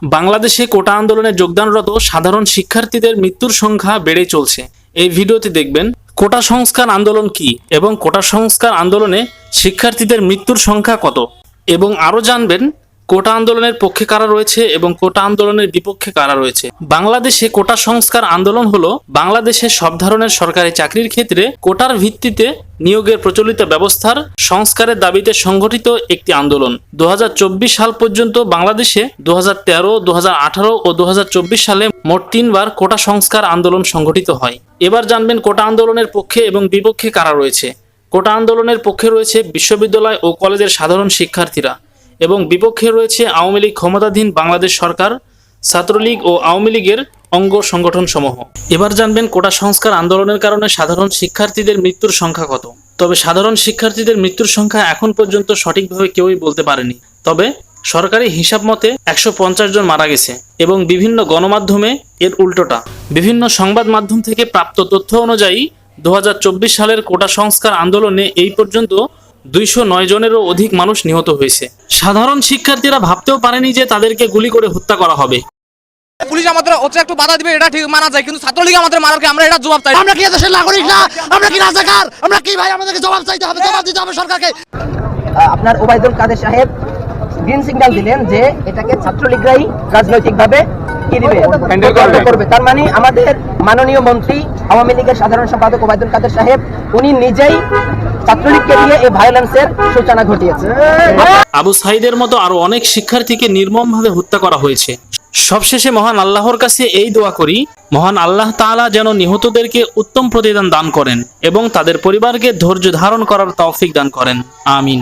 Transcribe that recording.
বাংলাদেশে কোটা আন্দোলনে যোগদানরত সাধারণ শিক্ষার্থীদের মৃত্যুর সংখ্যা বেড়ে চলছে। এই ভিডিওতে দেখবেন কোটা সংস্কার আন্দোলন কি এবং কোটা সংস্কার আন্দোলনে শিক্ষার্থীদের মৃত্যুর সংখ্যা কত, এবং আরও জানবেন কোটা আন্দোলনের পক্ষে কারা রয়েছে এবং কোটা আন্দোলনের বিপক্ষে কারা রয়েছে। বাংলাদেশে কোটা সংস্কার আন্দোলন হলো বাংলাদেশের সব ধরনের সরকারি চাকরির ক্ষেত্রে কোটার ভিত্তিতে নিয়োগের প্রচলিত ব্যবস্থার সংস্কারের দাবিতে সংগঠিত একটি আন্দোলন। 2024 সাল পর্যন্ত বাংলাদেশে 2013, 2018 ও 2024 সালে মোট 3 বার কোটা সংস্কার আন্দোলন সংগঠিত হয়। এবার জানবেন কোটা আন্দোলনের পক্ষে এবং বিপক্ষে কারা রয়েছে। কোটা আন্দোলনের পক্ষে রয়েছে বিশ্ববিদ্যালয় ও কলেজের সাধারণ শিক্ষার্থীরা এবং বিপক্ষে রয়েছে আওয়ামী লীগ ক্ষমতাধীন বাংলাদেশ সরকার, ছাত্রলীগ ও আওয়ামী লীগের অঙ্গ সংগঠন সমূহ। এবার জানবেন কোটা সংস্কার আন্দোলনের কারণে সাধারণ শিক্ষার্থীদের মৃত্যুর সংখ্যা কত। তবে সাধারণ শিক্ষার্থীদের মৃত্যুর সংখ্যা এখন পর্যন্ত সঠিকভাবে কেউই বলতে পারেনি। তবে সরকারি হিসাব মতে 150 জন মারা গেছে এবং বিভিন্ন গণমাধ্যমে এর উল্টোটা। বিভিন্ন সংবাদ মাধ্যম থেকে প্রাপ্ত তথ্য অনুযায়ী 2024 সালের কোটা সংস্কার আন্দোলনে এই পর্যন্ত 209 জনেরও অধিক মানুষ নিহত হয়েছে। সাধারণ শিক্ষার্থীরা ভাবতেও পারেনি যে তাদেরকে গুলি করে হত্যা করা হবে। পুলিশ আমাদের একটু বাধা দিবে, এটা ঠিক মানা যায়, কিন্তু ছাত্রলীগ আমাদের মারাকে আমরা এটা জবাব চাই। আমরা কি দেশের নাগরিক না? আমরা কি রাজাকার? আমরা কি ভাই? আমাদেরকে জবাব চাইতে হবে, জবাব দিতে হবে সরকারকে। আপনার ওবায়দুল কাদের সাহেব গ্রিন সিগন্যাল দিলেন যে এটাকে ছাত্রলীগরাই রাজনৈতিকভাবে কি দিবে, করবে। তার মানে আমাদের মাননীয় মন্ত্রী আওয়ামী লীগের সাধারণ সম্পাদক ওবায়দুল কাদের সাহেব উনি নিজেই ছাত্রলীগকে দিয়ে এই ভায়োলেন্সের সূচনা ঘটিয়েছে। আবু সাইদের মতো আরো অনেক শিক্ষার্থীকে নির্মমভাবে হত্যা করা হয়েছে। সবশেষে মহান আল্লাহর কাছে এই দোয়া করি, মহান আল্লাহ তাআলা যেন নিহতদেরকে উত্তম প্রতিদান দান করেন এবং তাদের পরিবারকে ধৈর্য ধারণ করার তৌফিক দান করেন। আমিন।